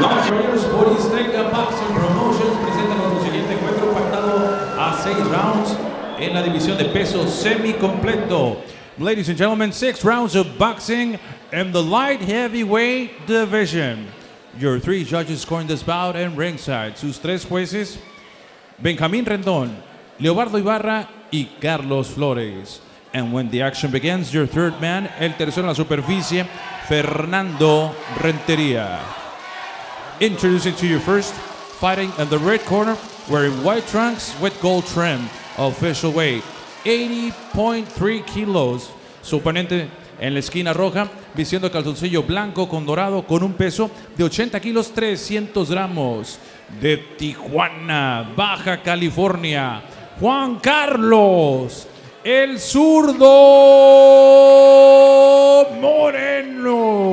Borizteca Boxing Promotions presenta nuestro siguiente encuentro pactado a 6 rounds en la división de peso semi-completo. Ladies and gentlemen, 6 rounds of boxing in the light heavyweight division. Your 3 judges scoring this bout and ringside. Sus 3 jueces, Benjamín Rendón, Leobardo Ibarra y Carlos Flores. And when the action begins, your 3rd man, el tercero en la superficie, Fernando Rentería. Introducing to you first, fighting in the red corner, wearing white trunks with gold trim. Official weight, 80.3 kilos. Su oponente en la esquina roja, vistiendo calzoncillo blanco con dorado, con un peso de 80 kilos, 300 gramos. De Tijuana, Baja California, Juan Carlos, el zurdo Moreno.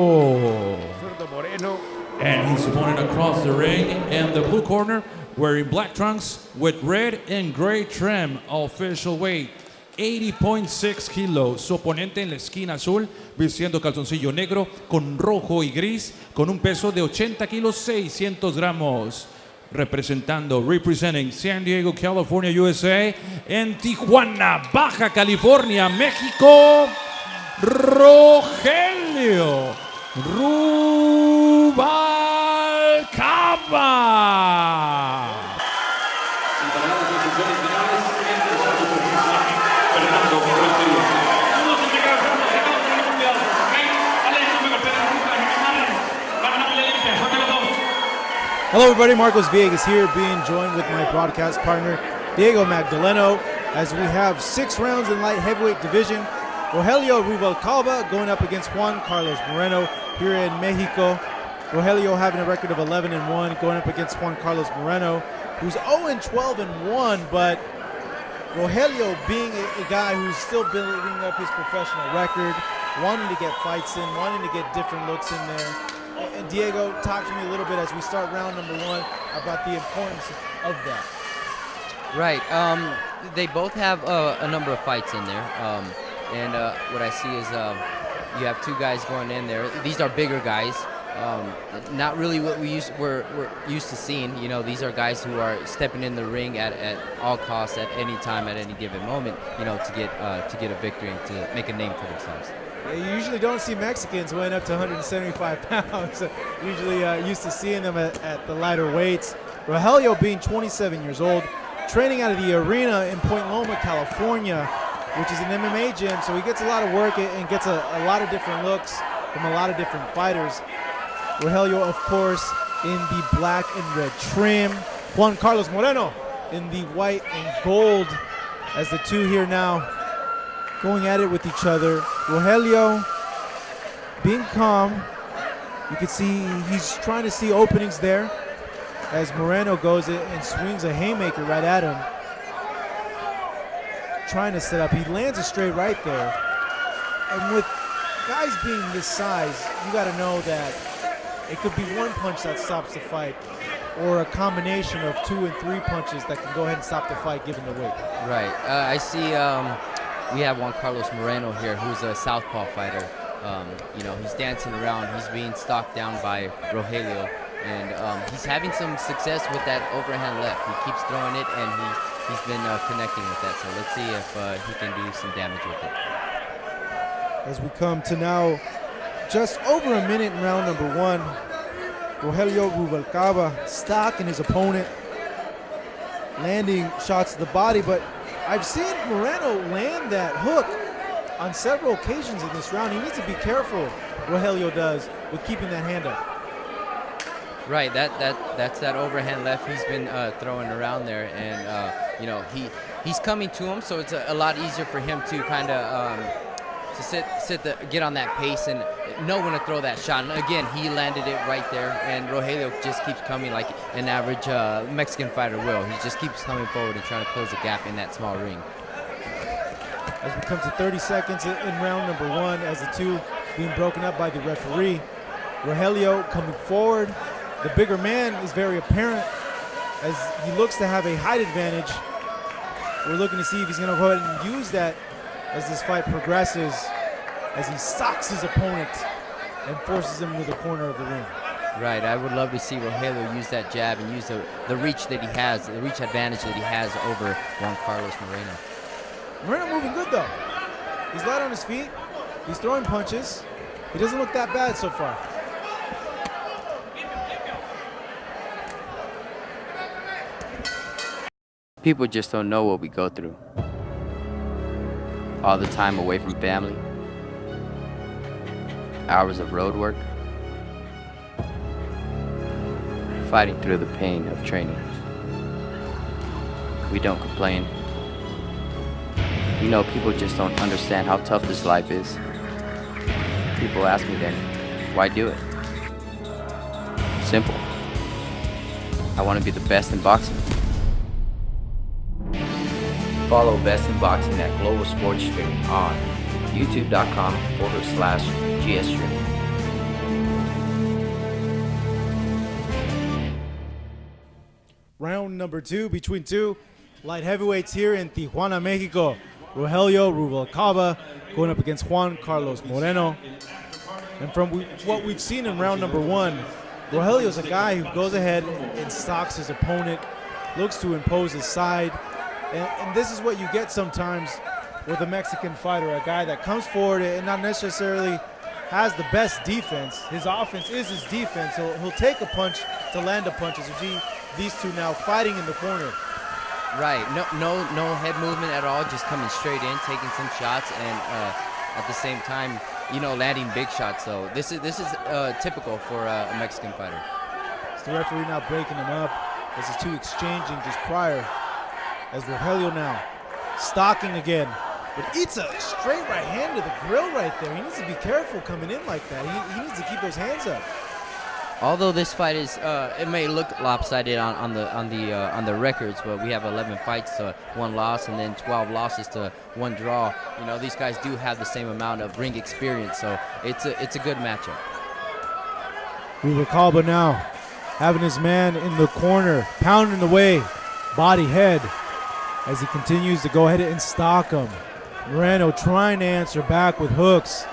And his opponent across the ring in the blue corner, wearing black trunks with red and gray trim. Official weight, 80.6 kilos. Su oponente en la esquina azul, vistiendo calzoncillo negro con rojo y gris, con un peso de 80 kilos, 600 gramos. Representing San Diego, California, USA, en Tijuana, Baja California, México, Rogelio Ruvalcaba. Hello everybody, Marcos Villegas here, being joined with my broadcast partner, Diego Magdaleno, as we have 6 rounds in light heavyweight division. Rogelio Ruvalcaba going up against Juan Carlos Moreno here in Mexico. Rogelio having a record of 11-1, going up against Juan Carlos Moreno, who's 0-12-1, but Rogelio being a guy who's still building up his professional record, wanting to get fights in, wanting to get different looks in there. And Diego, talk to me a little bit as we start round number 1 about the importance of that. Right. They both have a number of fights in there. And what I see is you have 2 guys going in there. These are bigger guys. Not really what we're used to seeing. You know, these are guys who are stepping in the ring at all costs, at any time, at any given moment, you know, to get a victory and to make a name for themselves. Yeah, you usually don't see Mexicans weighing up to 175 pounds. Usually used to seeing them at the lighter weights. Rogelio being 27 years old, training out of the arena in Point Loma, California, which is an MMA gym, so he gets a lot of work and gets a lot of different looks from a lot of different fighters. Rogelio, of course, in the black and red trim. Juan Carlos Moreno in the white and gold, as the 2 here now going at it with each other. Rogelio being calm. You can see he's trying to see openings there as Moreno goes in and swings a haymaker right at him. Trying to set up. He lands a straight right there. And with guys being this size, you got to know that it could be one punch that stops the fight, or a combination of 2 and 3 punches that can go ahead and stop the fight given the weight. Right. I see we have Juan Carlos Moreno here, who's a southpaw fighter. You know, he's dancing around. He's being stalked down by Rogelio, and he's having some success with that overhand left. He keeps throwing it, and he's been connecting with that. So let's see if he can do some damage with it. As we come to now just over a minute in round number 1, Rogelio Ruvalcaba stalking his opponent, landing shots to the body, but I've seen Moreno land that hook on several occasions in this round. He needs to be careful, Rogelio does, with keeping that hand up. Right, that's that overhand left he's been throwing around there, and you know, he's coming to him, so it's a lot easier for him to kind of get on that pace and know when to throw that shot. And again, he landed it right there, and Rogelio just keeps coming like an average Mexican fighter will. He just keeps coming forward and trying to close the gap in that small ring. As we come to 30 seconds in round number 1, as the 2 being broken up by the referee. Rogelio coming forward. The bigger man is very apparent as he looks to have a height advantage. We're looking to see if he's going to go ahead and use that as this fight progresses, as he socks his opponent and forces him into the corner of the ring. Right, I would love to see Rogelio use that jab and use the reach that he has, the reach advantage that he has over Juan Carlos Moreno. Moreno moving good though. He's light on his feet. He's throwing punches. He doesn't look that bad so far. People just don't know what we go through. All the time away from family, hours of road work, fighting through the pain of training. We don't complain. You know, people just don't understand how tough this life is. People ask me then, why do it? Simple. I want to be the best in boxing. Follow Best in Boxing at Global Sports Streaming on youtube.com/GSstream. Round number 2 between two light heavyweights here in Tijuana, Mexico. Rogelio Ruvalcaba going up against Juan Carlos Moreno. And from what we've seen in round number 1, Rogelio's a guy who goes ahead and stalks his opponent, looks to impose his side. And this is what you get sometimes with a Mexican fighter, a guy that comes forward and not necessarily has the best defense. His offense is his defense. He'll take a punch to land a punch, as you see these two now fighting in the corner. Right, no head movement at all, just coming straight in, taking some shots, and at the same time, you know, landing big shots. So this is typical for a Mexican fighter. It's the referee now breaking them up. This is two exchanging just prior. As Rogelio now stalking again, but eats a straight right hand to the grill right there. He needs to be careful coming in like that. He needs to keep those hands up. Although this fight is, it may look lopsided on the records, but we have 11 fights to 1 loss and then 12 losses to 1 draw. You know, these guys do have the same amount of ring experience, so it's a good matchup. Ruvalcaba now having his man in the corner, pounding away, body head, as he continues to go ahead and stalk him. Moreno trying to answer back with hooks,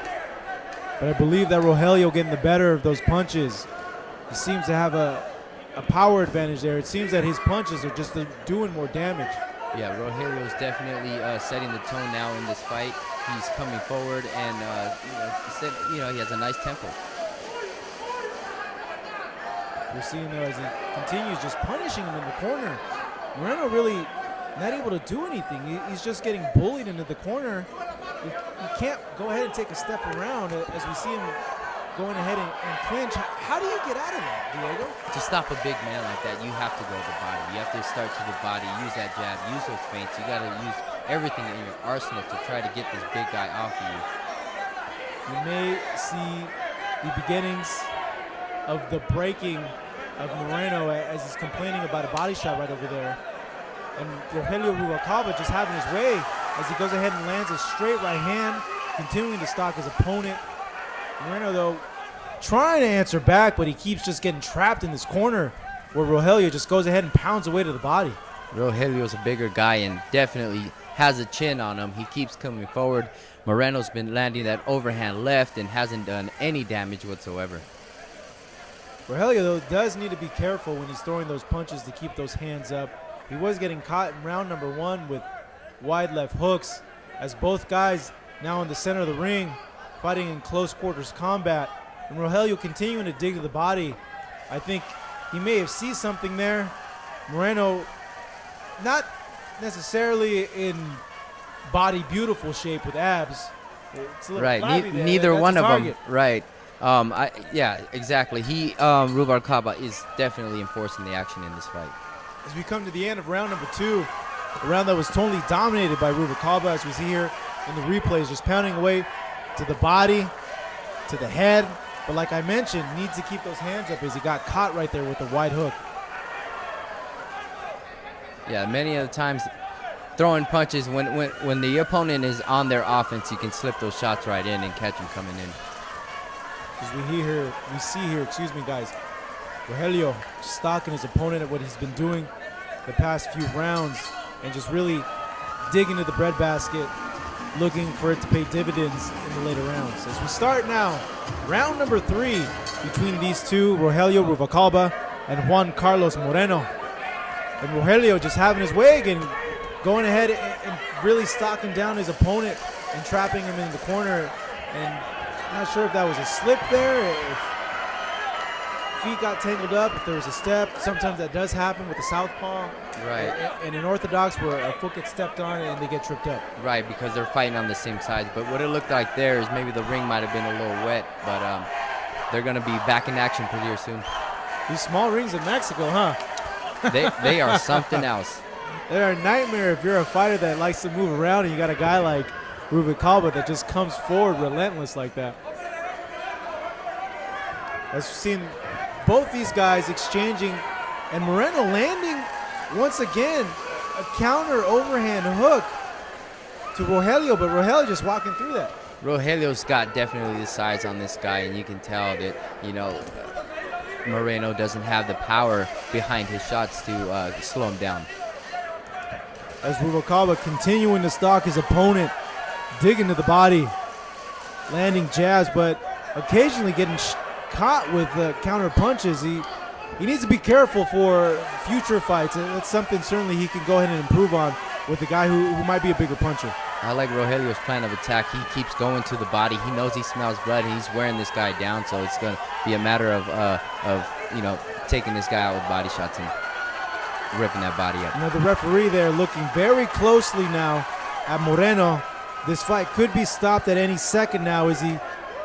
but I believe that Rogelio getting the better of those punches. He seems to have a power advantage there. It seems that his punches are just doing more damage. Yeah, Rogelio is definitely setting the tone now in this fight. He's coming forward, and he has a nice tempo. You're seeing though as he continues just punishing him in the corner. Moreno really not able to do anything. He's just getting bullied into the corner. He can't go ahead and take a step around as we see him going ahead and clinch. How do you get out of that, Diego? To stop a big man like that, you have to go to the body. You have to start to the body, use that jab, use those feints. You got to use everything in your arsenal to try to get this big guy off of you. You may see the beginnings of the breaking of Moreno as he's complaining about a body shot right over there. And Rogelio Ruvalcaba just having his way as he goes ahead and lands a straight right hand, continuing to stalk his opponent. Moreno, though, trying to answer back, but he keeps just getting trapped in this corner where Rogelio just goes ahead and pounds away to the body. Rogelio's a bigger guy and definitely has a chin on him. He keeps coming forward. Moreno's been landing that overhand left and hasn't done any damage whatsoever. Rogelio, though, does need to be careful when he's throwing those punches to keep those hands up. He was getting caught in round number 1 with wide left hooks, as both guys now in the center of the ring fighting in close quarters combat. And Rogelio continuing to dig to the body. I think he may have seen something there. Moreno not necessarily in body beautiful shape with abs. It's a little right, That's neither one of them. target. Right. Yeah, exactly. Ruvalcaba is definitely enforcing the action in this fight. As we come to the end of round number 2, a round that was totally dominated by Ruvalcaba, as we see here in the replays, just pounding away to the body, to the head. But like I mentioned, needs to keep those hands up as he got caught right there with the wide hook. Yeah, many of the times throwing punches, when the opponent is on their offense, you can slip those shots right in and catch them coming in. As we see here, guys, Rogelio just stalking his opponent at what he's been doing the past few rounds and just really digging to the breadbasket looking for it to pay dividends in the later rounds. As we start now, round number 3 between these two, Rogelio Ruvalcaba and Juan Carlos Moreno. And Rogelio just having his way again, going ahead and really stalking down his opponent and trapping him in the corner. And I'm not sure if that was a slip there, if feet got tangled up, if there was a step. Sometimes that does happen with the southpaw. Right. And in orthodox, where a foot gets stepped on and they get tripped up. Right, because they're fighting on the same sides. But what it looked like there is maybe the ring might have been a little wet, but they're going to be back in action pretty soon. These small rings in Mexico, huh? They are something else. They're a nightmare if you're a fighter that likes to move around and you got a guy like Ruvalcaba that just comes forward relentless like that. As we've seen both these guys exchanging, and Moreno landing once again a counter overhand hook to Rogelio, but Rogelio just walking through that. Rogelio's got definitely the size on this guy, and you can tell that, you know, Moreno doesn't have the power behind his shots to slow him down. As Ruvalcaba continuing to stalk his opponent, digging to the body, landing jabs, but occasionally getting caught with counter punches. He needs to be careful for future fights, and that's something certainly he can go ahead and improve on with the guy who might be a bigger puncher. I like Rogelio's plan of attack. He keeps going to the body. He knows he smells blood, and he's wearing this guy down, so it's going to be a matter of you know, taking this guy out with body shots and ripping that body up. Now the referee there looking very closely now at Moreno. This fight could be stopped at any second now as he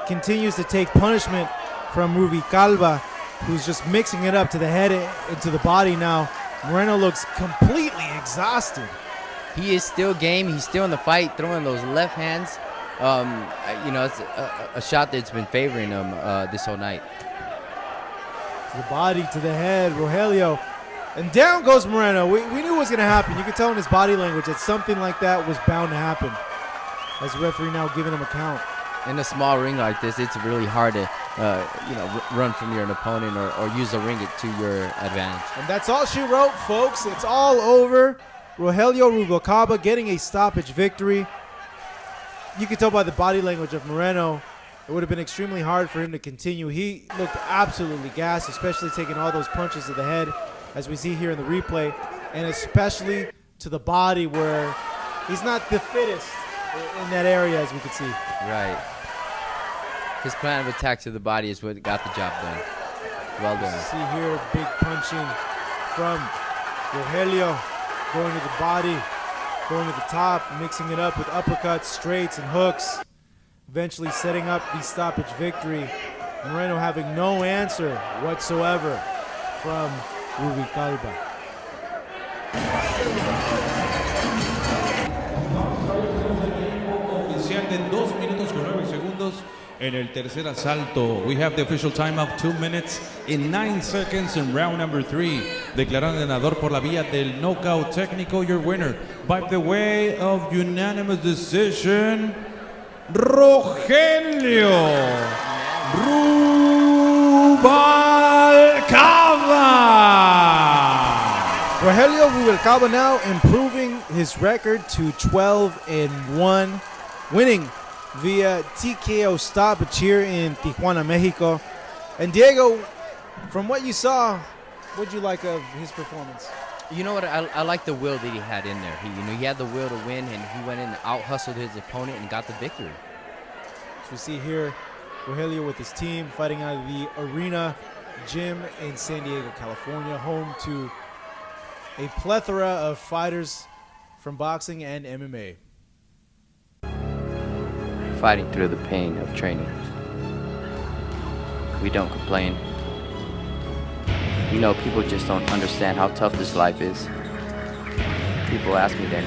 continues to take punishment from Ruvalcaba, who's just mixing it up to the head and to the body now. Moreno looks completely exhausted. He is still game. He's still in the fight, throwing those left hands. You know, it's a shot that's been favoring him this whole night. To the body, to the head, Rogelio. And down goes Moreno. We knew it was going to happen. You could tell in his body language that something like that was bound to happen. As the referee now giving him a count. In a small ring like this, it's really hard to you know, run from your opponent or use the ring to your advantage. And that's all she wrote, folks. It's all over. Rogelio Ruvalcaba getting a stoppage victory. You can tell by the body language of Moreno, it would have been extremely hard for him to continue. He looked absolutely gassed, especially taking all those punches to the head, as we see here in the replay, and especially to the body where he's not the fittest in that area, as we can see. Right. His plan of attack to the body is what got the job done. Well done. See here, big punching from Rogelio, going to the body, going to the top, mixing it up with uppercuts, straights, and hooks, eventually setting up the stoppage victory. Moreno having no answer whatsoever from Ruvalcaba. Oficial de 2 minutos con 9 segundos en el tercer asalto. We have the official time of 2 minutes and 9 seconds in round number 3. Declarando ganador por la vía del knockout técnico, your winner by the way of unanimous decision, Rogelio Ruvalcaba. Rogelio Ruvalcaba now improving his record to 12-1, winning via TKO stoppage here in Tijuana, Mexico. And Diego, from what you saw, what did you like of his performance? You know what? I like the will that he had in there. He had the will to win, and he went in and out-hustled his opponent and got the victory. So we see here Rogelio with his team fighting out of the Arena Gym in San Diego, California, home to a plethora of fighters from boxing and MMA. Fighting through the pain of training. We don't complain. You know, people just don't understand how tough this life is. People ask me then,